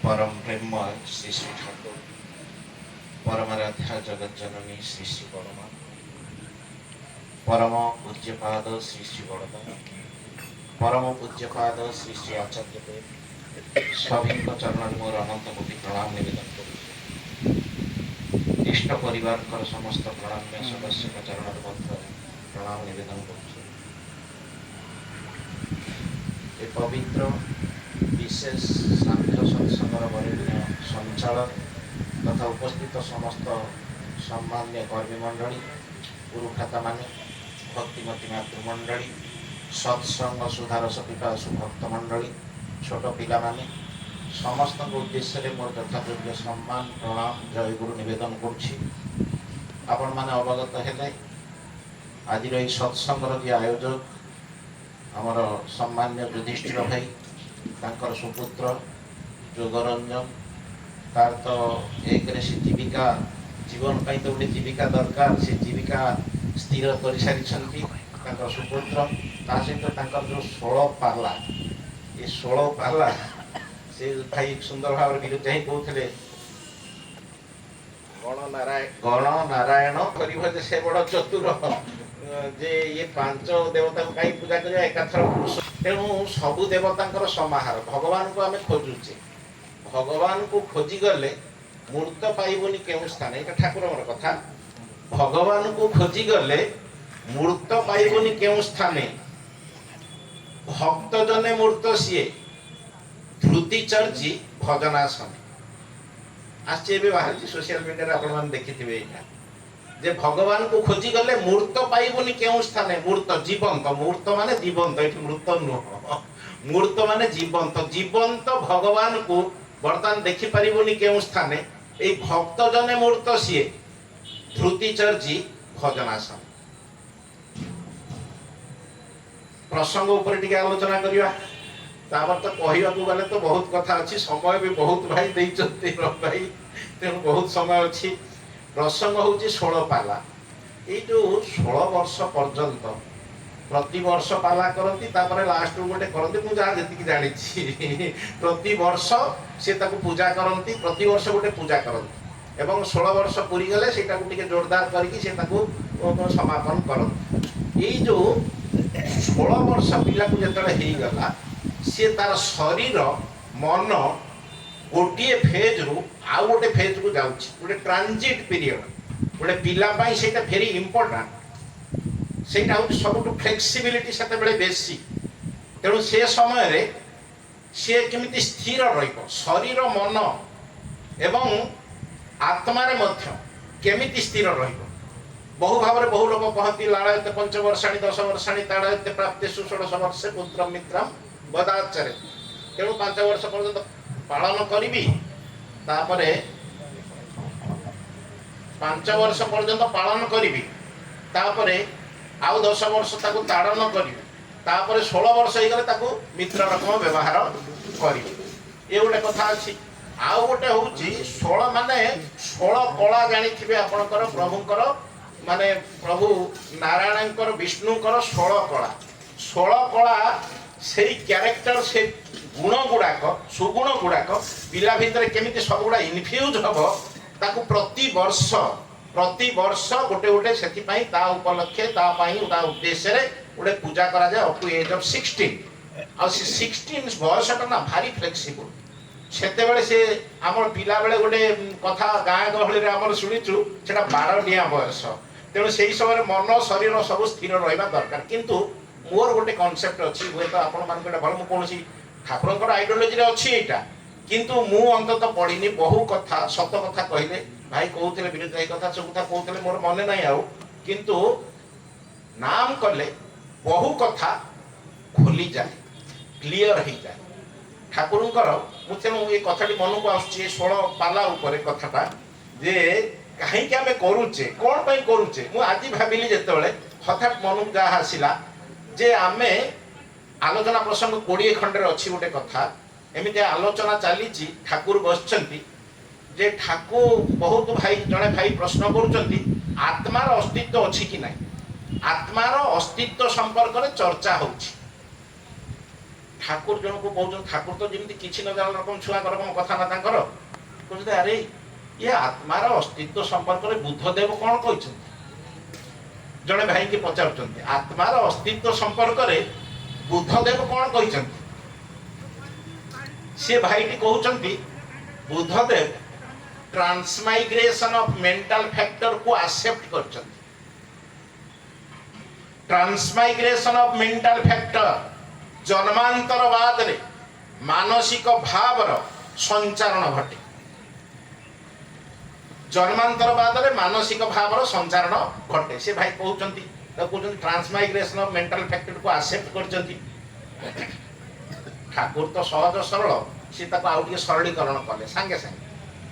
परम ब्रह्म श्री श्री ठाकुर परमाराध्या जगत जननी श्री श्री बड़मा परम पूज्यपाद श्री श्री बड़मा परम पूज्यपाद श्री श्री आचार्य देव सभी चरण मोर अनंत कोटि प्रणाम निवेदन कर इष्ट परिवार समस्त प्रणाम्य सदस्य चरण प्रणाम निवेदन कर पवित्र विशेष सांख्य सत्संगर वरेण्य संचालक तथा उपस्थित समस्त सम्मान्य कर्मी मंडली गुरुभ्राता माने भक्तिमती मातृमंडली सत्संग सुधार पिपासु भक्त मंडली छोट पिला माने समस्त उद्देश्य मोर यथायोग्य सम्मान प्रणाम जय गुरु निवेदन करुछि। आपण माने अवगत हेले आज सत्संगर जे आयोजक आमर सम्मान्य युधिष्ठिर भाई तांकर सुपुत्र जोगरंजन तार तो एक से जीविका जीवन पाई तो गोटे जीविका दरकार से जीविका स्थिर कर सारी सुपुत्र ता सहित जो 16 पाला ये 16 पाला से भाई सुंदर भाव विरुद्ध ही कहते गण नारायण कर से बड़ चतुर जे ये पांच देवता को कहीं पूजा कर एकाथर पुरुष तेणु सबु देवता समाहार भगवान को आम खोजुचे भगवान को खोजी गले मूर्त पाइबनी केउ स्थान ये ठाकुर कथा भगवान को खोजी गले मूर्त पाइबनी केउ स्थाने भक्त जने मूर्त सीए धृति चर्ची भजनासन आश्चर्य बाहर सोशल मीडिया आप देखिए जे भगवान को खोजी गले मूर्त पाइबनी केउ स्थाने मूर्त जीवंत मूर्त माने जीवंत ये मृत नुह मूर्त माने जीवंत जीवंत भगवान को बर्तमान देखि पारिबनी केउ स्थाने ए भक्त जने मूर्त सीए धृति चर्ची भजनासन प्रसंग ऊपर टिके आलोचना करिया तापर तो कहवा को गले तो बहुत कथा अच्छी समय भी बहुत भाई देइचते भाई तेणु बहुत समय अच्छी प्रसंग हूँ 16 पाला ये जो 16 वर्ष पर्यंत प्रति वर्ष पाला करती लास्ट गोटे करती मुझे जहाँ जी जानी प्रति वर्ष से पूजा करती प्रति वर्ष गोटे पूजा करती एवं 16 वर्ष पूरी गले से जोरदार करके समापन करती ये जो 16 वर्ष पिला को जो गला सी तार शरीर मन गोटे फेज रु आउ गोटे फेज को जाउछि गोटे ट्रांजिट पीरियड गोटे पिला पाई सेटा वेरी इंपोर्टेंट सेटा हूँ सब फ्लेक्सिबिलिटी सेते बेले बेसी तेणु से समय रे से केमिति स्थिर रहिबो शरीर मन एवं आत्मा रे मध्य केमिति स्थिर रहिबो बहु भाव रे बहु लोक कहती लाड़यते 5 वर्षाणी 10 वर्षाणी ताड़यते प्राप्तेषु 16 वर्षे पुत्रम मित्रम वदाचरे तेणु 5 वर्ष पर्यंत पालन करी तापरे 5 वर्ष पर्यंत पालन करी तापरे आउ 10 वर्ष ताकू ताड़न करी तापरे 16 वर्ष हो गले मित्र रकम व्यवहार करी ये गोटे कथा अच्छी आउ गोटे हूँ 16 माने 16 कला जानी आपणकर प्रभुंकर माने प्रभु नारायणकर विष्णुकर 16 कला से क्यारेक्टर से गुण गुड़ाक सुगुण गुड़ाक पिला भितर केमिति सब गुड़ा इनफ्यूज हम ताकू प्रति वर्ष गोटे गोटे से उपलक्षे उद्देश्य गोटे पूजा करा जाए अप टू एज ऑफ 16 आ 16 बयसटा ना भारी फ्लेक्सिबल सेते बेले से आम पिला बेले गोटे कथा गाँ गहली आम शुणीचु से 12 डिया बयस तेणु से समय मन शरीर सब स्थिर रहा दरकार किंतु मोर गोटे कनसेप्ट अच्छी हुए तो आपण मान भल मुझे ठाकुर आइडियोलोजी अच्छी यहाँ किंतु मु अंतत पढ़ी बहु कथा सत कथा कहले भाई कहते विरुद्ध कथा सब कथा कहते मोर मन ना आउ किंतु नाम कले बहु कथा खोली जाए क्लीयर हो जाए ठाकुर मुझे ये कथाटी मन को आसुचे 16 पाला उपर कथाटा जे कहीं आम करुचे कौन पर करुचे मुझे आज भाविली जिते हठात मन को जहाँ आसला जे आमे आलोचना प्रसंग 20 खंडे अच्छी गोटे कथा एमती आलोचना चली ठाकुर बसचंती जे ठाकुर बहुत भाई जड़े भाई प्रश्न करुचंती आत्मार अस्तित्व अच्छी कि नहीं आत्मार अस्तित्व संपर्क में चर्चा होची ठाकुर जन को कहते ठाकुर तो जमी किसी न जान रकम छुआ रकम कथा ना तांकर कहते अरे ये आत्मार अस्तित्व संपर्क में बुद्धदेव कौन कहते जड़े भाई की पचार आत्मार अस्तित्व संपर्क में बुद्धदेव कौन कहते सी भाई कहते Buddhadev transmigration of mental factor को एक्सेप्ट कर ट्रांसमाइग्रेशन ऑफ मेंटल फैक्टर जन्मांतरवाद रे मानसिक भावर संचारण घटे जन्मांतरवाद रे मानसिक भावर संचारण घटे से भाई कहते ट्रांसमाइग्रेशन ऑफ मेंटल फैक्टर को एक्सेप्ट करचंती ठाकुर तो सहज सरल सी आउ टे सरलीकरण कले सांगे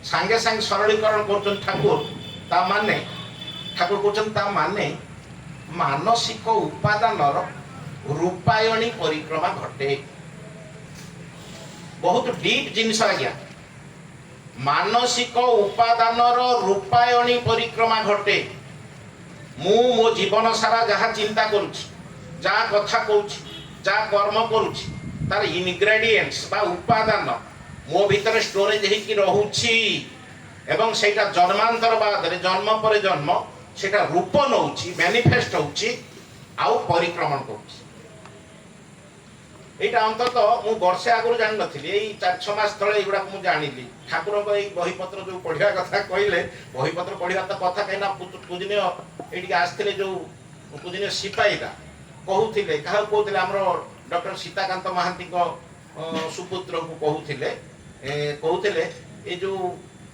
सांगे सरलीकरण कर ठाकुर ता माने ठाकुर कहते ता माने मानसिक उपादान रूपायणी परिक्रमा घटे बहुत डीप जिनिस आज्ञा मानसिक उपादान रूपायणी परिक्रमा घटे मु मो जीवन सारा जहाँ चिंता करुछि जहाँ कथा कहूछि जहाँ कर्म करुछि तार इनग्रेडिएंट्स बा उपादान मो भीतर स्टोरेज हेकि रहुछि एवं सेटा जन्मांतर बाद रे जन्म पर जन्म सेटा रूप नउछि मैनिफेस्ट होछि आउ परिक्रमण करुछि एटा अंतत मु वर्षे आगु जान नथिली एई 4-6 मास तळे एगुडा मु जानिली ठाकुर को एई बही पत्र जो पढिया कथा कहिले बही पत्र पढिया त कथा कहिना पुदिने एटी आस्थिले जो पुदिने सिपाईला कहूथिले कहा कहूथिले हमरो डॉक्टर सीताकांत महांती को सुपुत्र को कहूथिले ए जो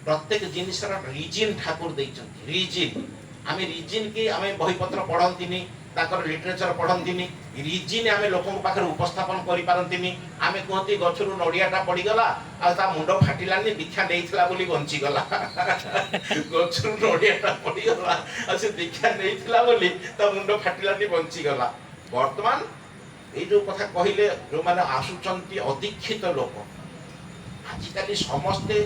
प्रत्येक जिनिसर रीजन ठाकुर दैछन्ती रीजन आमे रीजन की आमे बही पत्र पढंतिनी ताकर लिटरेचर पढ़ंतिनी रीजन आमे लोक पाखे उपस्थापन करि पारंतिनी आमे कहती गछरु नडियाटा पड़ी गला आ ता मुंड फाटिलानी दीक्षा नेइथिला बोली बंची गला गछरु नडियाटा पड़ी गला आ से दीक्षा नेइथिला बोली ता मुंड फाटिलानी बंची गला वर्तमान ए जो कथा कहिले जो माने आसुचंती अदीक्षित लोक आजिकाली समस्ते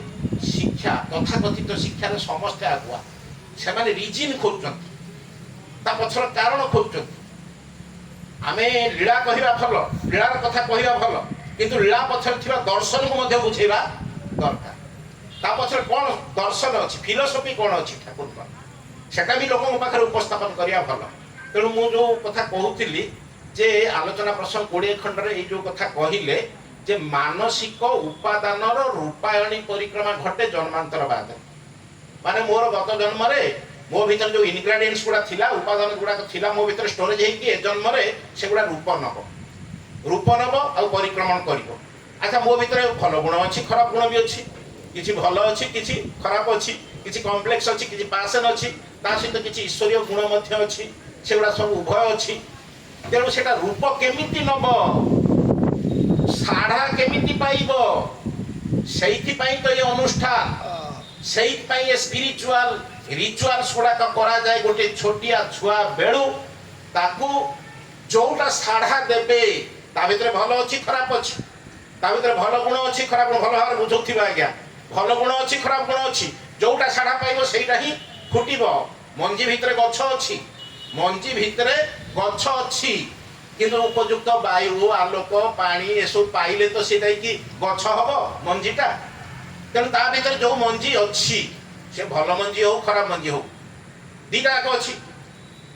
शिक्षा तथाकथित शिक्षार समस्ते आगुआ से माने रीजन खोजचंती ता पछर कारण खोजचंती आमे लीला कहिबा भल लीलार कथा कहिबा भल किंतु लीला पछर थिबा दर्शन को मध्ये बुझेबा दरकार ता पछर कोन दर्शन अछि फिलोसफी कोन अछि ठाकुर को सेटा भी लोक पाखर उपस्थापन करिया भल तेणु मु जो कथा कहूतिली जे आलोचना प्रसंग 20 खंड रे ए जो कथा कहिले जे मानसिक उपादान रूपायणी परिक्रमा घटे जन्मांतर बाद माने मोर गत जन्म रे मो भीतर जो इनग्रेडिएंट्स गुडा थिला उपादान गुडा थिला मो भीतर स्टोरेज हेकि ए जन्म रे से गुडा रूप नब आ परिक्रमण करिवो अच्छा मो भीतर भल गुण अछि खराब गुण भी अछि किछि भल अछि किछि खराब अछि किछि कॉम्प्लेक्स अछि किछि पैशन अछि ता सहित किछि ईश्वरीय गुण मध्य अछि सेगुडा सब उभय अछि तेणु सेटा रूप केमिति नब साढ़ा केमिति पाइब सेइथि पई तो ये अनुष्ठान सेइथि पई ये स्पिरिचुअल रिचुअल्स गुडा करा जाए गोटे छोटिया छुआ बेलू ताकू जोटा साढ़ा देबे ता भितर भल अछि खराब अछि ता भितर भल गुण अछि खराब गुण भल भार बुझुथिबा आज्ञा भल गुण अछि खराब गुण अछि जोटा साढ़ा पाइबो सेइटा ही फुटिबो मंजी भितर गछ अछि मंजी भितर गछ अछि किंतु उपयुक्त वायु आलोक पानी एसो पाइले तो सेटा कि गछ हबो मंजीटा तेणु ता भितर जो मंजी अछि से भल मंजी हो खराब मंजी हो दीटा को अछि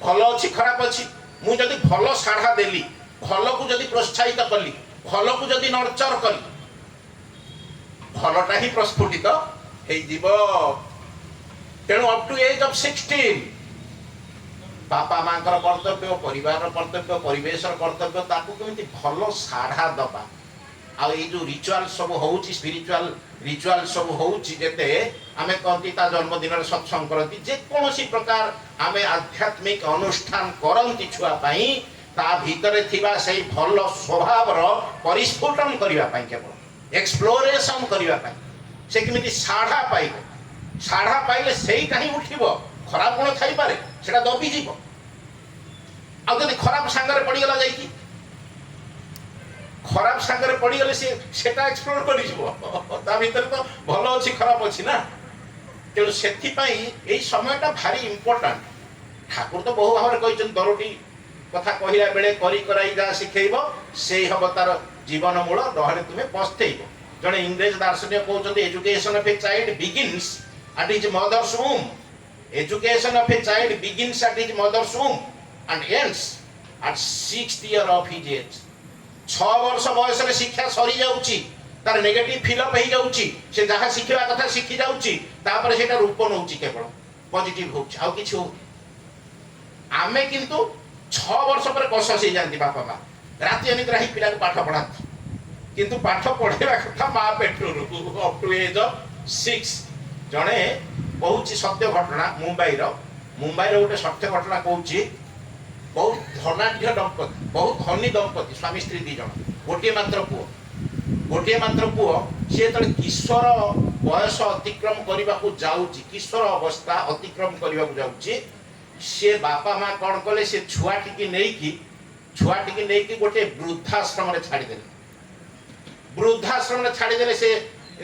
भल अछि खराब अछि मु जदि भल साढ़ा देली भल को जदि प्रोत्साहित कली भल को जदि नर्चर कली भलटा ही प्रस्फुटित हे जीव तेणु अप टू एज ऑफ 16 बापा मां कर्तव्य परिवार कर्तव्य परिवेश कर्तव्य ताकू केमिति भल साढ़ा दबा आ ये जो रिचुअल सब होउची स्पिरिचुअल रिचुअल सब होउची जेते आमे कहती ता जन्मदिन रे सत्संग करती जे कोनोसी प्रकार आमे आध्यात्मिक अनुष्ठान करंती छुआ पई ता भीतरे थिबा सही भल स्वभाव रो परिस्फुटन करिवा पई केवल एक्सप्लोरेशन करिवा पई से केमिति साढ़ा पाइबो साढ़ा पाइले सेही काहे उठिबो खराब गुण थाई पारे सेटा दबी जीवो आ जदि खराब संगरे पड़ी गला जाई कि खराब संगरे पड़ी गले सेटा एक्सप्लोर करि जीवो ता भीतर तो भलो अछि खराब अछि ना तेणु सेथि पई एई समयटा भारी इंपोर्टेंट ठाकुर तो बहु भाव कहिछन दरोटी कथा कहिला बेले करी कराई जा सिखेइबो सेई हब तार जीवन मूल नहले तुम्हें पस्तेइब। जड़े इंग्रेज दार्शनिक कहते education of a child begins at his mother's womb. Education of a child begins at his mother's womb and ends at 6th year of his age। 6 वर्ष बयस रे शिक्षा सरी जाउची, तार नेगेटिव फिलअप हो जाउची, से जहाँ शिखा कथा शिखी जाउची, तापर सेटा रूप नउची केवल पॉजिटिव होउची आ किछु हो। आमे किंतु 6 वर्ष पर कस से जानती बापा माँ राति अनिद्रा ही पिला को पाठ पढ़ाती, किंतु पाठ पढ़ेवा कथा माँ पेटरू अप टू एज ऑफ 6। जड़े कहूँ सत्य घटना मुंबई गोटे सत्य घटना कहूँ, बहुत धनाढ़ दंपति, बहुत धनी दंपति, स्वामी स्त्री 2 जन, गोटे मात्र पुओ सी जो किशोर बयस अतिक्रम करने को जाऊँगी, किशोर अवस्था अतिक्रम करने को जाऊँगी, से बापा माँ कौन कले से छुआटी नहीं गोटे वृद्धाश्रम छाड़ीदे। वृद्धाश्रम छाड़ीदे से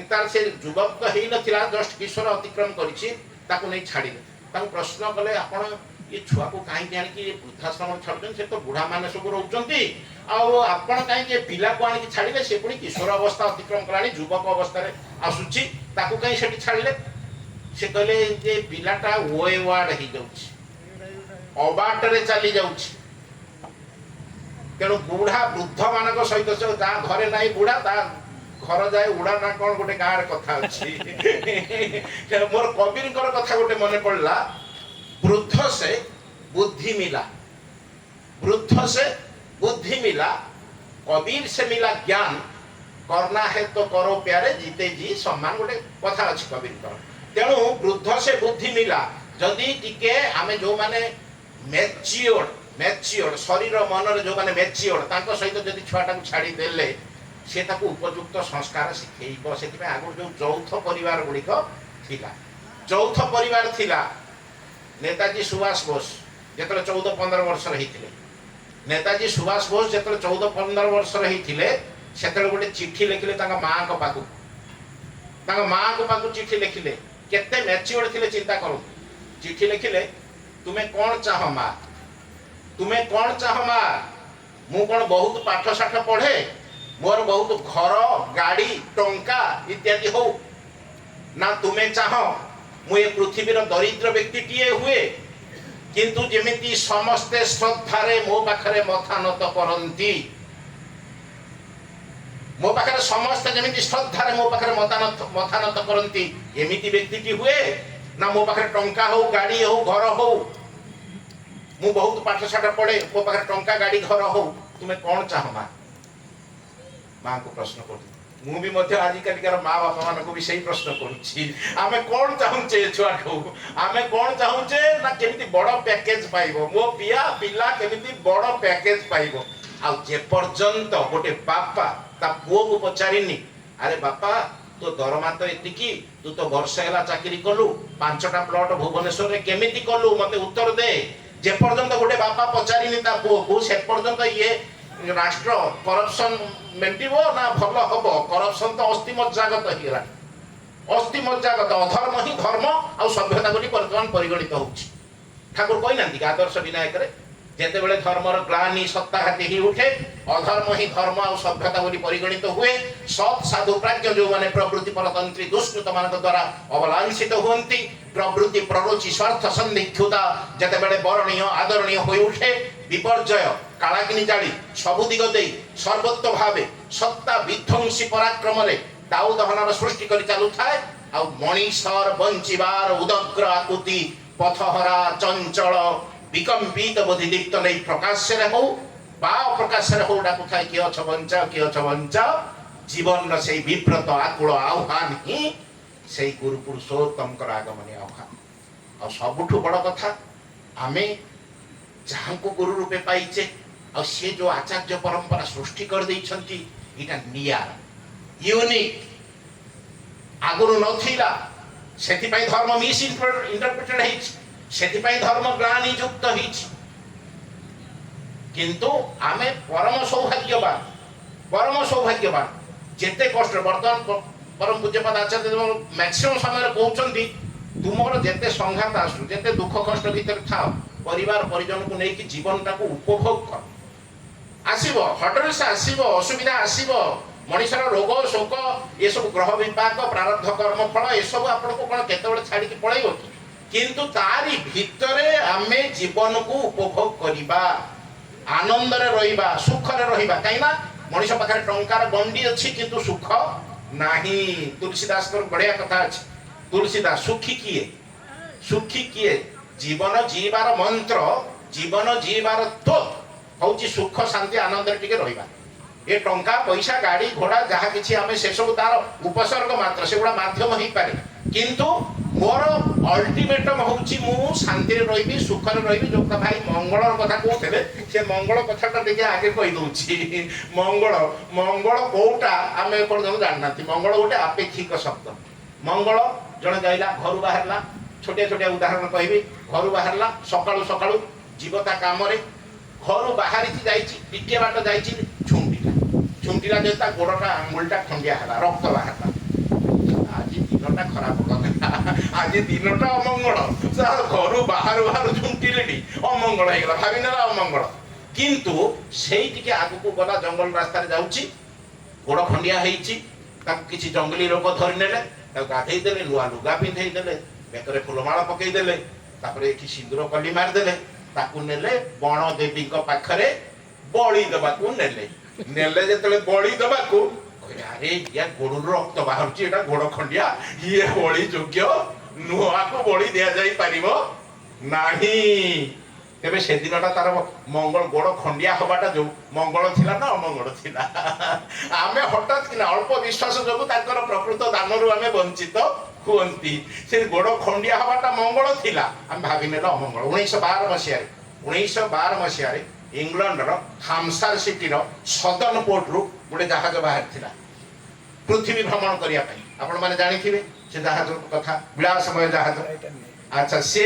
तार से युवक तो ही नथिला, जस्ट किशोर अतिक्रम करिछि नहीं छाड़ीदे। प्रश्न कले आपण ये छुआ को कहीं आनिकी वृद्धाश्रम छाड़ुछन, से तो बुढ़ा माने सब रोचंती आपण कहीं पिला को आनिकी छाड़िले, से पुणी किशोर अवस्था अतिक्रम कलानी युवक अवस्था रे आसुची, ताकू कहीं सेठी छाड़िले। से कहले जे पिलाटा ओए वार्ड ही जाउछि, अबाट रे चली जाउछि, तेणु बुढ़ा वृद्ध मानक सहित से ता घरे नाही बुढ़ा ता घर जाए उड़ा ना कौन गोटे गाँव कथा अच्छी। मोर कबीर कथा गोटे मन पड़ला, वृद्ध से बुद्धि मिला, वृद्ध से बुद्धि मिला, कबीर से मिला ज्ञान, करना है तो करो प्यारे जीते जी सम्मान, गोटे कथा अच्छी कबीर। तेणु वृद्ध से बुद्धि मिला, जदि टिके आमे जो माने मैच्योर्ड शरीर मन जो माने मैच्योर्ड तांको सहित जदि छुआटा को छाड़ी देले से ताको उपयुक्त संस्कार शिखेइबो। सेति आगु जो चौथ परिवार गुड़िक थिला, चौथ परिवार थिला, नेताजी सुभाष बोस जेतले 14-15 वर्ष रहिथिले, नेताजी सुभाष बोस जेतले 14-15 वर्ष रहिथिले, सेतले गोटे चिट्ठी लिखिले तांका मां को पाकु, तांका मां को पाकु चिट्ठी लिखिले। केते मैच्योर्ड थिले चिंता करो, चिट्ठी लिखिले, तुम्हें कौन चाह मां, तुम्हें कौन चाह मां, मु कौन बहुत पाठ साठ पढ़े, मोर बहुत घर गाड़ी टंका इत्यादि हो ना, तुम्हें चाह मु ये पृथ्वीर दरिद्र व्यक्ति टीए हुए, किंतु जेमिति समस्ते श्रद्धारे मो पाखरे मथा नत करंती, मो पाखरे समस्ते जेमिति श्रद्धारे मो पाखरे मथा नत करंती, एमिति व्यक्ति टी हुए ना, मो पाखरे टंका हो गाड़ी हो घर हो, मु बहुत पाठ साठ पढ़े, मो पाखरे टंका गाड़ी घर हो, तुम्हें कौन चाह मां। माँ को प्रश्न कर आजिकालिकार माँ बापा मान को भी सही प्रश्न करुँ, कौन चाहूचे छुआ को, आम कौन चाहूचे ना केमिति बड़ पैकेज पाइबो, मो पिया पिला केमिति बड़ पैकेज पाइबो। आ जे पर्यंत गोटे बापा ता पुओ को पचारिनी, अरे बापा तो दरमा तो एतिकी, तू तो वर्ष है चाकरी कलु, 5टा प्लॉट भुवनेश्वर रे केमिति कलु मते उत्तर दे। जे पर्यंत गोटे बापा पचारिनी ता पुओ को, से पर्यंत ये राष्ट्र करप्शन मेटिबो ना भल हम। करप्शन तो अस्थि मज्जागत होगा, अस्थि मज्जागत, अधर्म ही धर्म आ सभ्यता बोली वर्तमान परिगणित होउछि। ठाकुर कहि नांती आदर्श विनायक रे, जेते बेले धर्मर ग्लानि सत्ताघाती ही उठे, अधर्म ही धर्म आ सभ्यता बोली परिगणित हुए, सत् साधु प्राज्ञ जो माने प्रवृत्ति परतंत्री दुष्कृत मानक द्वारा अवलांछित हुअन्ति, प्रवृत्ति प्ररोचि स्वार्थ संदिग्धता जेते बेले बरणीय आदरणीय होई उठे, विपर्जय कालाग्नि जाली सबु दिग दे सर्वत्व भावे सत्ता विध्वंसी पराक्रम रे दाऊ दहनर सृष्टि करि चालू थाए। आ मनीषर बंचिबार उदग्र आकुति पथहरा चंचल विकम्पित बोधिदीप्त नहीं प्रकाश रे हो बा प्रकाश रे हो डाकु थाए, कि अछ बंचा जीवन से विव्रत आकुल आह्वान ही से गुरु पुरुषोत्तम आगमन आह्वान। आ सबुठु बड़ कथा आमे जहाँ को गुरु रूपे पाइचे, और से जो आचार्य परंपरा सृष्टि कर देइछंती, इटा नियार यूनिक आगुरु नथिला, सेथिपाई धर्म मिस इंटरप्रिटेड हिच, सेथिपाई धर्म ग्लानि युक्त हिच। किंतु आमे परम सौभाग्यवान जेते कष्ट वर्तमान परम पूज्यपाद आचार्य मैक्सिमम समय कहउछंती, तुमर जेते संघात आसु, जेते दुख कष्ट भीतर थाओ, परिवार परिजन को लेकिन जीवन टाको उपभोग कर, आसीबो हटरेस आसीबो असुविधा आसीबो मनुष्यर रोग शोक ये सब ग्रह विपाक प्रारब्ध कर्म फल ये सब आपन को कोन केतेबेले छाड़ी के पळैबो किंतु तारी भितरे आमे जीवन को उपभोग करिबा आनंद रे रहिबा सुख रे रहिबा काईना मनुष्य पाखरे टंकार गंडी अछि किंतु सुख नाही। तुलसीदास को बढ़िया कथा अछि तुलसीदास सुखी किए जीवन जीवार मंत्र जीवन जीवार तत्व हूँ सुख शांति आनंद टिके रहिबा ये टंका पैसा गाड़ी घोड़ा जहाँ किसी आम से सब तार उपसर्ग मात्र से गुड़ा माध्यम हो पारे किंतु मोर अल्टीमेटम हूँ मु शांति रही सुख रही जो भाई मंगल कथा कहते से मंगल कथा टे आगे कहीदे मंगल मंगल कौटा आम एपर्तन जानना मंगल गोटे आपेक्षिक शब्द मंगल जड़े जाइला घर बाहर छोटिया छोटिया उदाहरण कहबी घर बाहर सकाळु सकाळु जीवता काम घर बाहरी टिके बाट जाइए झुंटीला जो गोड़टा आंगुलटा खंडिया है रक्त बाहर आज दिनटा खराब गला आज दिनटा अमंगल घर बाहर बाहर झुंटिले अमंगल होगा भावी ना अमंगल किंतु से आगू गला जंगल रास्तार जाऊँगी गोड़ खंडिया किसी जंगली लोक धरी ने गाधे देले नुआ लुगा पिंधे देले बेकरे फुलमाला पकईदेले ये सिंदूर कली मारिदेले ताकू नेले बण देवी पाखरे बड़ी देवाकू नेले नेले जेतले बड़ी देवाकू अरे या गोड़ रक्त बाहर गोड़ खंडिया ये बड़ी योग्य नुआ को बड़ी दिया जाई परिबो नाही तेबे से दिनटा तार मंगल गोड़ खंडिया हबाटा जो मंगल थिला ना अमंगल थिला आमे हठात कि अल्प विश्वास जो प्रकृत दानरू आमे वंचित हुअंती से गोड़ खंडिया हबाटा मंगल थिला आम भावी नेला अमंगल 1912 मसीह इंग्लैंड हामसार सिटी सदर्न पोर्ट रु गोटे जहाज बाहर थिला पृथ्वी भ्रमण करिया पई आपण माने जानिथिबे से जहाज कथा विलासमय जहाज अच्छा से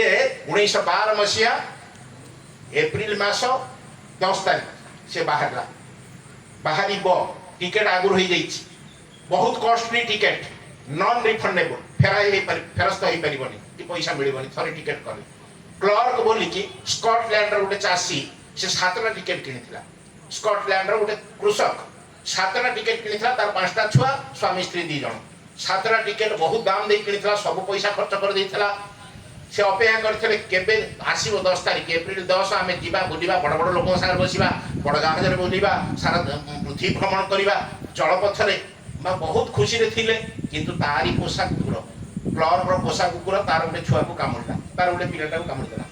1912 मसीहा एप्रिल मास 10 तारीख से बाहरी टिकेट आगुर हो जाइए बहुत कॉस्टली टिकेट नॉन रिफंडेबल फेरस्त हो पारबनी कि पैसा मिलबनी थरे टिकेट कले क्लर्क बोलिकी स्कॉटलैंड गोटे चाषी से 7टा टिकेट किनी स्कॉटलैंड गोटे कृषक 7टा टिकेट किनी तार 5टा छुआ स्वामी स्त्री 2 जन 7टा टिकेट बहुत दाम दे किनी सब पैसा खर्च कर देइथला से अपेक्षा करथिले केबे आसीबो 10 तारिख एप्रिल 10 आमे जीवा बुलिबा बड़ बड़ लोक सागर बसिबा बड़ जहाज बुलिबा सारा पृथ्वी भ्रमण करिबा जलपथरे बहुत खुशी रे थिले किंतु तारी पोषा कुकुर क्लर्क रो पोषा कुकुर तार गोटे छुआ को कामुड़ला तार गोटे पिलाटा को कामुड़ देला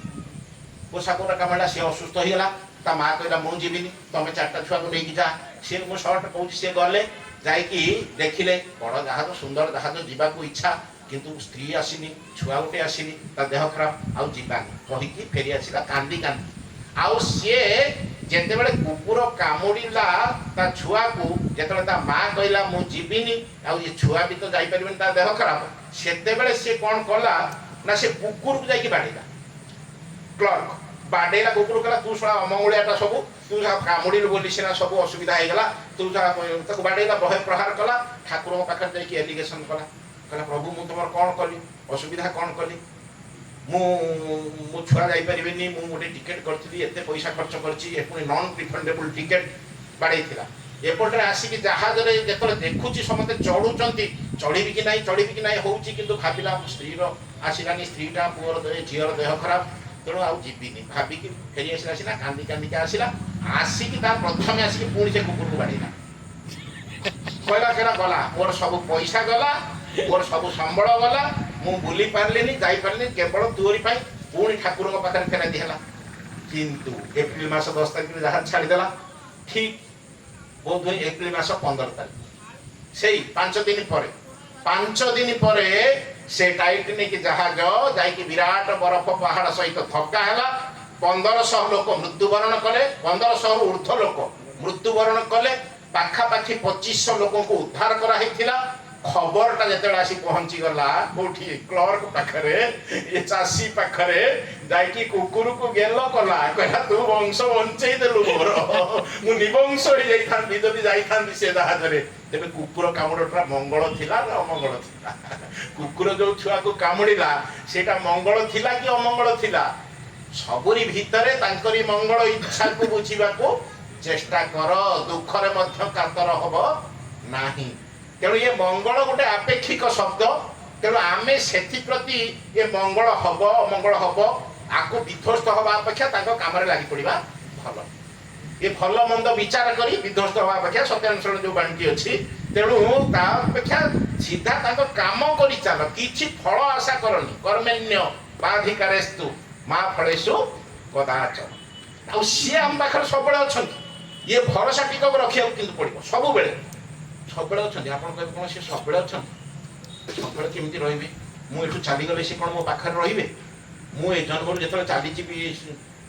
पोषा कुकुर कामुड़ला से असुस्थ हो गेला ता मां कहला मु जीविनी तमे 4टा छुआ को लेकी जा से मु शॉर्ट कहूची से गले जाईकी देखिले बड़ जहाज सुंदर जहाज जीवा को इच्छा किंतु स्त्री आसीनी छुआ गोटे आसीनी ता देह खराब आउ जीवानी कहीकि फेरी आसिला कांदी कांदी आउ सी जेते बेले कुकुर कामुड़िला ता छुआ को जेते ता मां कहला मु जीविनी आउ ये छुआ भी तो जाई परिबन ता देह खराब सेते बेले से कोन कला ना से कुकुर को जाईकी बाडीला क्लर्क बाडेला कुकुर कला तू सळा अमंगुलियाटा सब तू कामुड़िल बोली सिना सब असुविधा हो गला तू ताको बाडेला बहे प्रहार कला ठाकुर पाखर जाईकी एलिगेशन कला कहला प्रभु मु तुमर कौन कली असुविधा कौन कली मु छुआ जाई परिबेनी मु गोटे टिकेट करथली एते पैसा खर्च करछि ए पुनी नॉन रिफंडेबल टिकेट बाडैथिला एपटे आसिक जहाज रे जेतले देखुछि समते चढ़ुचंती चढ़ीबी कि नाही होउछि किंतु भाबिला स्त्री रो आसिलानी स्त्रीटा पुअर दे झियर देह खराब तेणु आउ जीविनी भाबिकी फेरी आसिला सिना कांदी कांदी के आसिला आसिक ता प्रथमे आसिक पुनी से कुकुर को बाडैला कहला केरा गला मोर सब पैसा गला मोर सब संबल गला मु बुली पारलिनी जाई पारलिनी केवल तोरी पाई पुणी ठाकुर पाखे फेरा दिहला किंतु एप्रिल मास 10 तारिख जहाज छाड़ी देला ठीक बोध हुए एप्रिल मास 15 तारिख से 5 दिन पर से टाइटैनिक जहाज जाई विराट बरफ पहाड़ सहित धक्का है 1500 लोक मृत्युवरण कले 1500 ऊर्ध्व लोक मृत्युवरण कले पाखापाखि 2500 लोक को उद्धार करा खबरटा जो आसी पहुंची गला कोठी क्लर्क पाखरे ये चाषी पाखरे जाइकी कुकुर को गेल कला कहला तू वंश बंचई देलु मोर मु निवंश हो जाई थान बिदबी जाई थान से जहाज रे तेबे कुकुर कामुडटा मंगल थिला ना अमंगल थिला कुकुर जो छुआ को कामुडिला सेटा मंगल थिला कि अमंगल थिला सबरी भितरे तांकरी मंगल इच्छा को बुझीबा को चेष्टा कर दुखरे मध्य कातर हब नाही। तेणु ये मंगल गोटे आपेक्षिक शब्द। तेणु आमे सेथि प्रति ये मंगल हब अमंगल हब आको विध्वस्त हवा अपेक्षा ताको कामरे लागि पड़िबा भल। ये भल मंद विचार करी विध्वस्त हवा अपेक्षा सत्यानुसरण जो बाणी अच्छी तेणु ता अपेक्षा सीधा ताको काम करी चल किछि फल आशा करनी। कर्मेण्य बाधिकारेस्तु मा फलेषु कदाचन। आ सी आम पाखर सब अच्छा ये भरोसा टिक रखा पड़ो सब सब आप कौन सी सब अच्छा सब केमी रे मुझे चलीगले सी कौन मो पाखे रे मुझे जन्म जो चली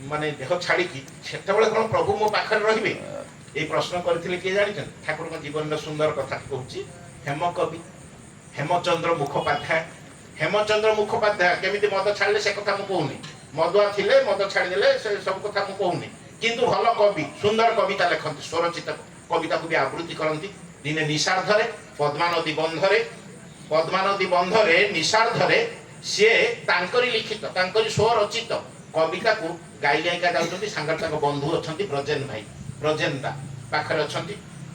माने देह छाड़ी से कौन प्रभु मो पाखे रे ये प्रश्न करते किए जानी ठाकुर जीवन सुंदर कथा कहूँ हेम कवि हेमचंद्र मुखोपाध्याय। हेमचंद्र मुखोपाध्याय केमी मद छाड़े से कथा मुझे कहूनी मदुआ थिले मद छाड़देले से सब कथा मुझे कहूनी किंतु भल कवि सुंदर कविता लिखती स्वरचित कविता को भी आवृत्ति करती। दिने निषार्धरे पद्मा नदी बंधरे निषार्धरे सी तांकरी लिखित तांकरी स्वरचित कविता को गाई गायिका जाऊँच सांगर बंधु अच्छा ब्रजेन भाई ब्रजेनदा पाखे अच्छा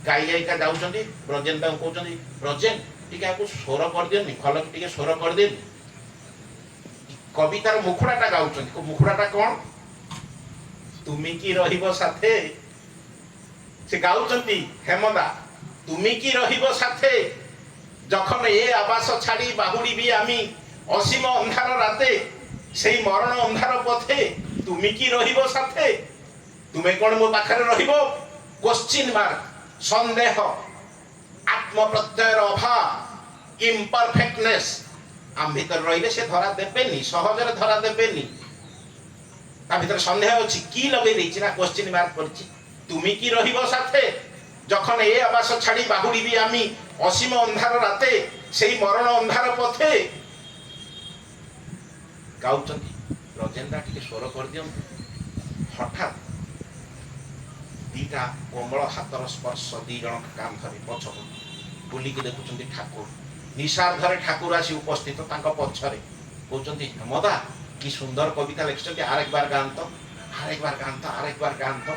गाई गायिका जाऊँच ब्रजेनदा कहते ब्रजेन टी स्वर कर दियनि भल कि स्वर कर दियनि कवितार मुखड़ाटा गाँच मुखड़ाटा कौन तुमी की रहिबो साथे से गाउचंती हेमदा तुमी की रहिबो साथे जखन ए आवास छाड़ी बाहुड़ी भी आमी असीम अंधार राते से मरण अंधार पथे तुमी की रहिबो साथे तुमे कौन मो पाखरे रहिबो क्वेश्चन मार्क संदेह आत्म प्रत्ययर अभाव इम्परफेक्टनेस आम भीतर रहिले से धरा देबेनी सहजरे धरा देबेनी ता भीतर संदेह अच्छी की लगे देछि ना क्वेश्चन मार्क करछि तुमी की रहिबो साथे जखन ए आवास छाड़ी बाहुड़ी भी आमी असीम अंधार राते सेई मरण अंधार पथे गाउचंती ब्रजेंद्र टिके स्वर कर दियं। हठात दीटा कोमल हाथर स्पर्श दी जन काम धरी पछक बुलिकी देखुचंती ठाकुर निषार्धरे ठाकुर आसी उपस्थित तांका पछरे कहउचंती हेमदा कि सुंदर कविता लिखिछंती आरेक बार गांत आरेक बार गांत आरेक बार गांत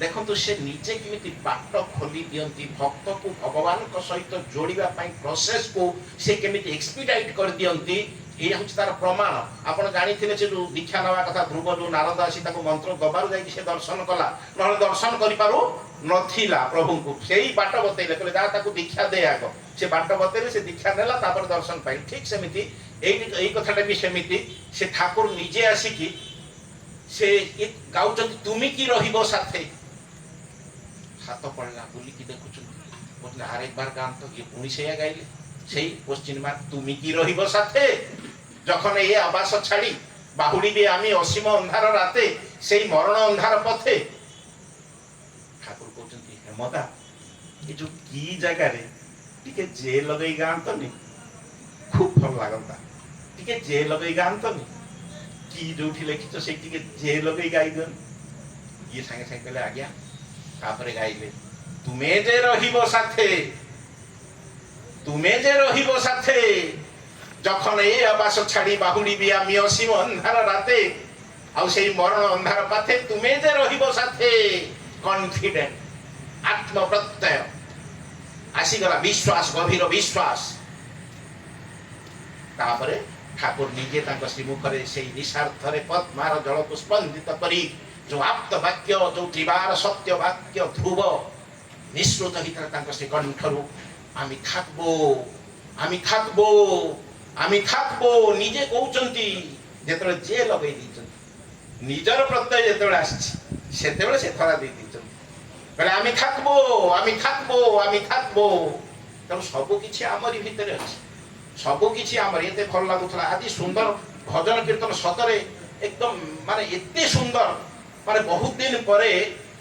देखो से निजे केमिति बाट खोली दियंती भक्त को भगवान को सहित जोड़िबा पई प्रोसेस को से केमिति एक्सपीडाइट कर दियंती ये हूँ तार प्रमाण। आपड़ जानी से जो दीक्षा नवा कथा ध्रुव जो नारद आसी मंत्र दबार जा दर्शन कला ना दर्शन करू नथिला प्रभु को से ही बाट बतैले कहले जा ताकू दीक्षा दे आग से बाट बतैले से दीक्षा नेला तापर दर्शन पाई ठीक सेमिति एई कथाटा भी सेमिति से ठाकुर निजे आसिकी से गाउचंती तुमी की रहिबो साथे हाथ पड़ला बुलिकी देखुचंती हर एक बार गान तो ये पुणी से गाइले से क्वेश्चन मार्क तुमी की रहिबो साथे जखन ये आवास छाड़ी बाहुड़ी भी आमी असीम अंधार राते से मरण अंधार पथे ठाकुर कहते हेमदा ये जो की जगह रे टिके जे लगई गांतनी खूब भल लागता टिके जे लगई गांतनी की जोठी लिखित से टिके जे लगई गाई दन ये संगे संगे कहले आज्ञा तापरे गाइले तुमे जे रहिबो साथे तुमे जे रहिबो साथे जखन ए आवास छाड़ी बाहुड़ी भी आमी असीम अंधार राते आउ से मरण अंधार पाथे तुमे जे रहिबो साथे कॉन्फिडेंट आत्म प्रत्यय आसीगला विश्वास गभीर विश्वास तापरे ठाकुर निजे तांको श्रीमुखरे से निशार्थरे पद्मार जल को स्पंदित करी जो आप्त वाक्य जो त्रिवार सत्य वाक्य ध्रुव निश्रुत हितरे तांको श्री कंठरु आमी थाकबो आमी थाकबो आमी थाकबो निजे कहउचंती जेतरे जे लगै दिचंती निजर प्रत्यय जेतरे आछि सेतेबेले से धरा दे दिचंती कहले आमी थाकबो आमी थाकबो आमी थाकबो त सब किछि हमरि भितरे अछि सब किछि हमरि एते भल लागुतला आदि सुंदर भजन कीर्तन सतरे एकदम माने एते सुंदर माने बहुत दिन परे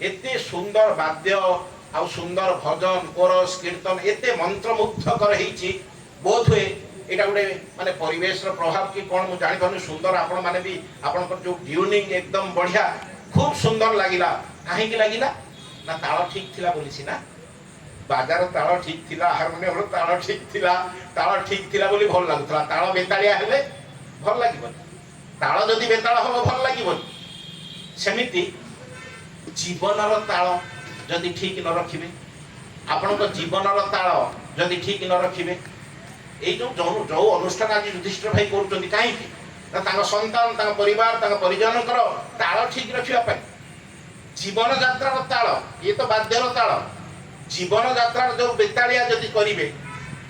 एते सुंदर वाद्य आ सुंदर भजन कोरस कीर्तन एते मंत्रमुग्धकर हेछि बोध हुए एटा गोटे माने परिवेश रो प्रभाव कि कोन मु जानि पानु सुंदर आपण माने भी आपण को जो ट्यूनिंग एकदम बढ़िया खूब सुंदर लागिला काहे कि लागिला ना ताल ठीक थिला बोलिसी ना बाजार ताल ठीक थिला हारमोनियम रो ताल ठीक थिला बोली भल लागुतला ताल बेतालिया हेले भल लागिबो ताल जदी बेताल हो भल लागिबो सेमिति जीवनर ताल जदि ठीक न रखिबे आपण जीवनर ताल जदि ठीक न रखिबे ये जो जो जो अनुष्ठान आज युधिष्ठिर भाई करुँच कहीं संतान परिवार परिजन ताल ठीक रखा जीवन यात्रार ताल ये तो बाध्यर ताल जीवन यात्रार जो बेताड़िया जदि करेंगे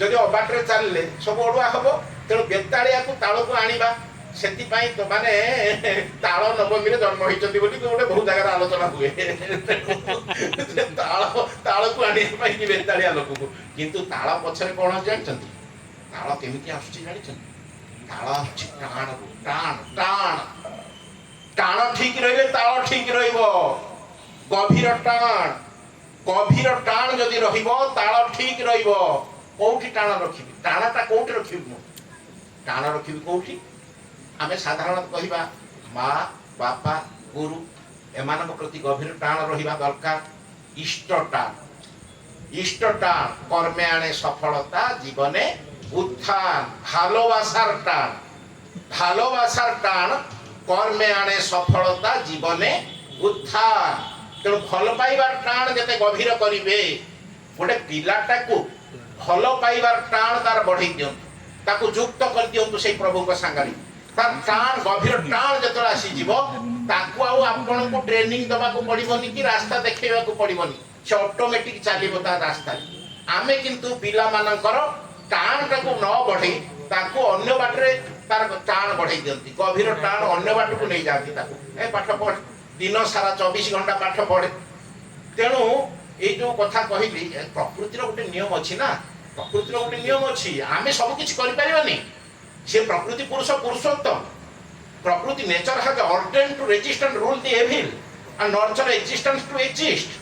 जदि अबाटे चलिए सब अड़ुआ हम तेणु बेताड़िया को ताल को आनिबा से तो माने ताल नवमी जन्म होती गोटे बहुत जगह आलोचना हुए ताल को आने बेताड़िया लोक को किंतु ताल पछरे कौन जानते ताल केमी आसुच्छी ताल टाण टाण टाण टाण ठीक रही ताल ठीक गभीर टाण जदि ताल ठीक रौटी टाण रखी टाणटा कौटी रखी टाण रखी कौटी आमे साधारण कहवा माँ बापा गुरु एमान प्रति गभीर टाण रहा दरकार इष्ट टाण कर्मे आने सफलता जीवने उत्थान भालोबासार टाण कर्मे आने सफलता जीवने उत्थान तेणु भल पाइबार टाण जते गभीर करिवे गोटे पिलाटा को भल पाइबार टाण तार बढ़ई दियंतु ताकू युक्त कर दियंतु से प्रभु को सांगारी तार टाण गभीर टाण जते आसी जीवो ताकू आउ आपन को ट्रेनिंग दबा को पड़िबोनी कि रास्ता देखैबा को पड़िबोनी से ऑटोमेटिक चलिबो ता रास्ता आमे किंतु पिला मानकर टाण टाकू न बढ़ई ताकू अन्य बाटरे तार टाण बढ़ई दियंती गभीर टाण अन्य बाट को नहीं जाती ताकू ए पाठ पढ़ दिन सारा 24 घंटा पाठ पढ़े तेणु ये जो कथा कहली प्रकृतिर गोटे नियम अच्छी ना प्रकृतिर गोटे नियम अच्छी आम सब किसी करें सी प्रकृति पुरुष पुरुषोत्तम प्रकृति nature has ordained to resist and rule the evil and nurture existence to exist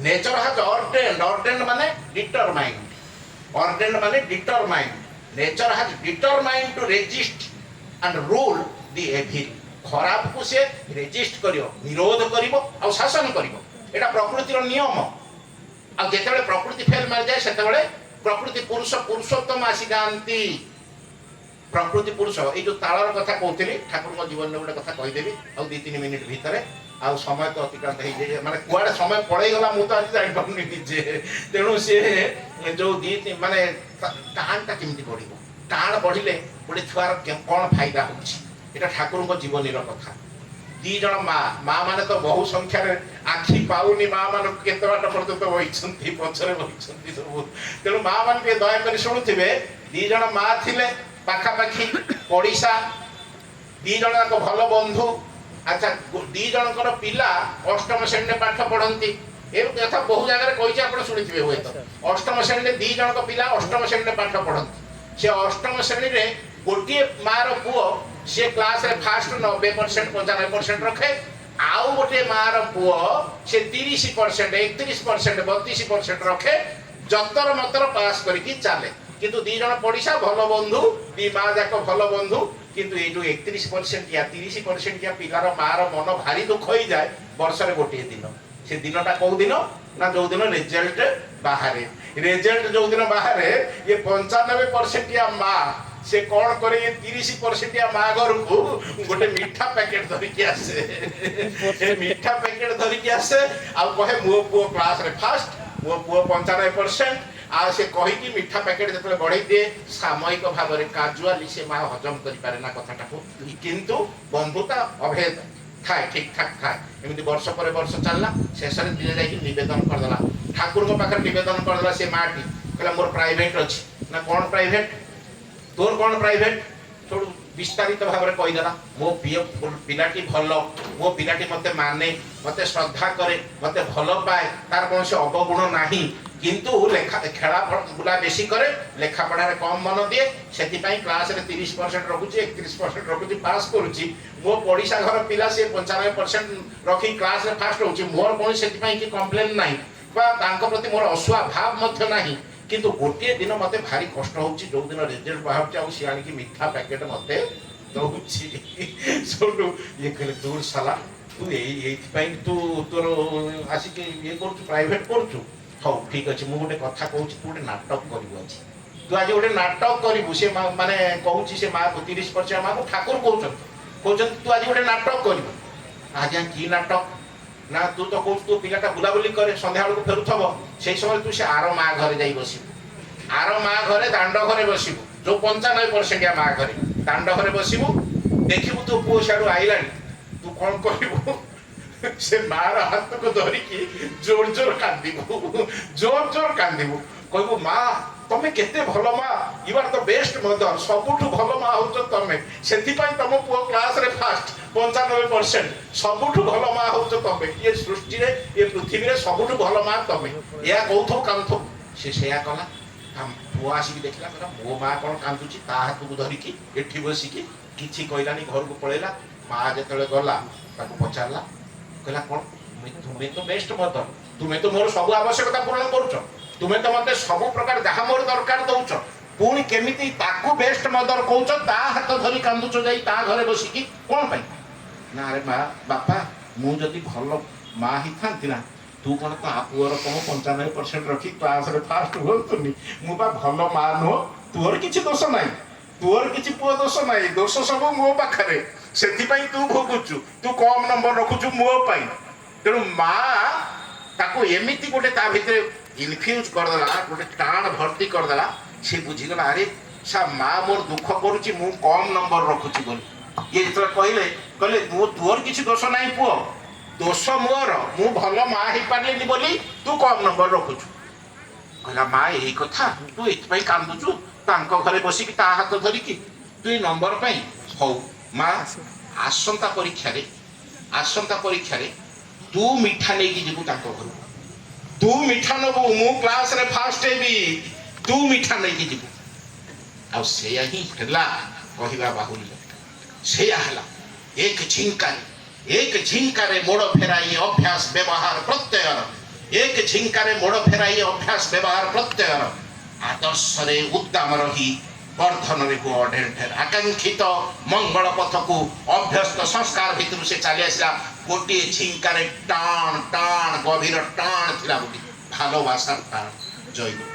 nature has ordained माने डिटरमाइंड ऑर्डेन्ड माने determined nature has determined to resist and rule the evil खराब को से रेजिस्ट करियो निरोध करिवो आ शासन करिवो एटा प्रकृतिर नियम आ जेतेबेले प्रकृति फेल मार जाए सेतेबेले प्रकृति पुरुष पुरुषोत्तम आसी जाती प्रकृति पुरुष ये जो तालर कथा कहते ठाकुर जीवन में गोटे कथा कहीदेवी आ 2-3 मिनिट भितर आ समय तो अतिक्रांत हो माने कुआडे समय पड़े गला मु तो आज जाई पाउनी निजे तेणु सी जो माने टाणटा केमती बढ़िबो टाण बढ़िले गोटे छुआर कौन फायदा होछि एटा ठाकुर जीवनी कथा 2 जन माँ माने तो बहु संख्या आखि पाऊनी माँ मान केते बाट पर्यंत बहिछंती पछरे बहिछंती सब तेणु माँ मान के दया कर शुणुथिबे 2 जन माँ थिले पाखापाखी पड़िशा 2 जन को भल बंधु अच्छा 2 जनकर पिला अष्टम श्रेणी पाठ पढ़ती ए कथा बहु जगह कही आप शुणिथिबे हुए तो अष्टम श्रेणी 2 जन पिला अष्टम श्रेणी पाठ पढ़ती से अष्टम श्रेणी रे गोटे मार पुओ से क्लास रे फास्ट 90% 95% रखे आउ गोटे मार पुओ से 30% 31% 32% रखे जतर मतर पास करके चले किंतु 2 जन पड़िशा भल बंधु 2 माँ जाक भल बंधु किंतु ये जो 31% या 30% या पिलार मार मन भारी दुख हो जाए वर्ष रे गोटे दिन से दिनटा कौ दिन ना जो दिन रिजल्ट बाहर रिजल्ट जो दिन बाहर ये 95% या माँ से कौन करे 30% या माँ घर को गोटे मीठा पैकेट धरिकी आसे मीठा पैकेट धरिकी आसे आ कहे मो पुओ क्लास रे फास्ट मो पुओ 95% आ से कही कि मीठा पैकेट जतले बढ़ई दे सामयिक भाव में काजुआली से माँ हजम करि पारे ना कथाटा को किंतु बंधुता अभेद खाए ठीक ठाक खाए एमती वर्ष पर वर्ष चलला शेष में दिने जाकि निवेदन करदेला ठाकुर को पाखर निवेदन करदेला से माटी कहला मोर प्राइवेट अछि ना कौन प्राइवेट तोर कौन प्राइवेट थोड़ विस्तारित भाव में कहीदेला मो पिलाटी भल मो पिलाटी मते माने मते श्रद्धा करे मते भल पाए तार कौन से अवगुण नाही किंतु लेखा खेला बुला बेसी करे लेखा पढ़ा कम मन दिए से क्लास रे 30% रखुची 31% रखुची पास करुची मो पड़िशा घर पिला से 95% रखी क्लास रे फास्ट होची मोर कौन से कि कंप्लेन नाही बा तांको प्रति मोर असुआ भाव मध्य नाही किंतु गोटे दिन मते भारी कष्ट होची जो दिन रिजल्ट बाहर आउ सी आनी मीठा पैकेट मते दउची सोटू ये कहले दूर साला तू एई तू तोर आसी के ये करछु प्राइवेट करछु हाँ ठीक अच्छे मुझे गोटे कथा कहूँ तू गोटे नाटक करू तू आज गोटे नाटक करू से माने कहूँ से माँ को 30% माँ को ठाकुर कहते तू आज गोटे नाटक करू आज्ञा कि नाटक ନା ତୁ ତ କହୁଛୁ ତୁ ପିଲାଟା ବୁଲାବୁଲି କରେ ସନ୍ଧ୍ୟା ବେଳକୁ ଫେରୁଥବ ସେଇ ସମୟରେ ତୁ ସେ ଆର ମା ଘରେ ଯାଇ ବସିବୁ ଆର ମା ଘରେ ଦାଣ୍ଡ ଘରେ ବସିବୁ ଯୋଉ 95% ମା ଘରେ ଦାଣ୍ଡ ଘରେ ବସିବୁ ଦେଖିବୁ ତୋ ପୁଅ ସିଆଡୁ ଆଇଲାଣି ତୁ କଣ କରିବୁ ସେ ମାର ହାତକୁ ଧରିକି ଜୋର ଜୋର କାନ୍ଦିବୁ କହିବୁ ମା ତମେ କେତେ ଭଲ ମା ୟୁ ଆର୍ ଦ ବେଷ୍ଟ ମଦର ସବୁଠୁ ଭଲ ମା ହଉଛ ତମେ ସେଥିପାଇଁ ତମ ପୁଅ କ୍ଲାସରେ ଫାଷ୍ଟ 95% ସବୁଠୁ ଭଲ ମା ହଉଛ ତମେ ଏ ସୃଷ୍ଟିରେ ଏ ପୃଥିବୀରେ ସବୁଠୁ ଭଲ ମା ତମେ ଏହା କହୁଥିବୁ କାନ୍ଦୁଥିବୁ ସେ ସେଇଆ କଲା ପୁଅ ଆସିକି ଦେଖିଲା କହିଲା ମୋ ମା କଣ କାନ୍ଦୁଛି ତା ହାତକୁ ଧରିକି ଏଠି ବସିକି କିଛି କହିଲାନି ଘରକୁ ପଳେଇଲା ମା ଯେତେବେଳେ ଗଲା ତାକୁ ପଚାରିଲା କହିଲା କଣ ତୁମେ ତ ବେଷ୍ଟ ମଦର ତୁମେ ତ ମୋର ସବୁ ଆବଶ୍ୟକତା ପୂରଣ କରୁଛ ତୁମେ ତ ମତେ ସବୁ ପ୍ରକାର ଯାହା ମୋର ଦରକାର ଦଉଛ ପୁଣି କେମିତି ତାକୁ ବେଷ୍ଟ ମଦର କହୁଛ ତା ହାତ ଧରି କାନ୍ଦୁଛ ଯାଇ ତା ଘରେ ବସିକି କଣ ପାଇଁ ନା ଆରେ ମା ବାପା ମୁଁ ଯଦି ଭଲ ମା ହେଇଥାନ୍ତି ନା ତୁ କଣ ତା ପୁଅର କଣ 95% ରଖି କ୍ଲାସରେ ଫାଷ୍ଟ ହୁଅନ୍ତୁନି ମୁଁ ବା ଭଲ ମା ନୁହଁ ତୋର କିଛି ଦୋଷ ନାହିଁ ତୋର କିଛି ପୁଅ ଦୋଷ ନାହିଁ ଦୋଷ ସବୁ ମୋ ପାଖରେ ସେଥିପାଇଁ ତୁ ଭୋଗୁଛୁ ତୁ କମ ନମ୍ବର ରଖୁଛୁ ମୋ ପାଇଁ ତେଣୁ ମା ତାକୁ ଏମିତି ଗୋଟେ ତା ଭିତରେ ଇନଫ୍ୟୁଜ କରିଦେଲା ଗୋଟେ ଟାଣ ଭର୍ତ୍ତି କରିଦେଲା ସେ ବୁଝିଗଲା ଆରେ ସା ମା ମୋର ଦୁଃଖ କରୁଛି ମୁଁ କମ ନମ୍ବର ରଖୁଛି ବୋଲି ଇଏ ଯେତେବେଳେ କହିଲେ ମୁଁ ତୋର କିଛି ଦୋଷ ନାହିଁ ପୁଅ ଦୋଷ ମୋର ମୁଁ ଭଲ ମା ହେଇପାରିଲିନି ବୋଲି ତୁ କମ ନମ୍ବର ରଖୁଛୁ କହିଲା ମା ଏଇ କଥା ତୁ ଏଥିପାଇଁ କାନ୍ଦୁଛୁ ତାଙ୍କ ଘରେ ବସିକି ତା ହାତ ଧରିକି ତୁ ଏଇ ନମ୍ବର ପାଇଁ ହଉ ମା ଆସନ୍ତା ପରୀକ୍ଷାରେ ତୁ ମିଠା ନେଇକି ଯିବୁ ତାଙ୍କ ଘରକୁ ତୁ ମିଠା ନବୁ ମୁଁ କ୍ଲାସରେ ଫାଷ୍ଟ ହେବି ତୁ ମିଠା ନେଇକି ଯିବୁ ଆଉ ସେଇଆ ହିଁ ହେଲା କହିବା ବାହୁଲ୍ୟ ସେଇଆ ହେଲା ଏକ ଝିଙ୍କାରେ ମୋଡ଼ ଫେରାଇ ଅଭ୍ୟାସ ବ୍ୟବହାର ପ୍ରତ୍ୟୟର ଆଦର୍ଶରେ ଉଦ୍ଦାମ ରହି ବର୍ଦ୍ଧନରେ ହୁଅ ଢେର ଆକାଂକ୍ଷିତ ମଙ୍ଗଳ ପଥକୁ ଅଭ୍ୟସ୍ତ ସଂସ୍କାର ଭିତରୁ ସେ ଚାଲି ଆସିଲା ଗୋଟିଏ ଝିଙ୍କାରେ ଟାଣ ଗଭୀର ଟାଣ ଥିଲା ବୋଲି ଭାলোবাসার টান জয় গুরু।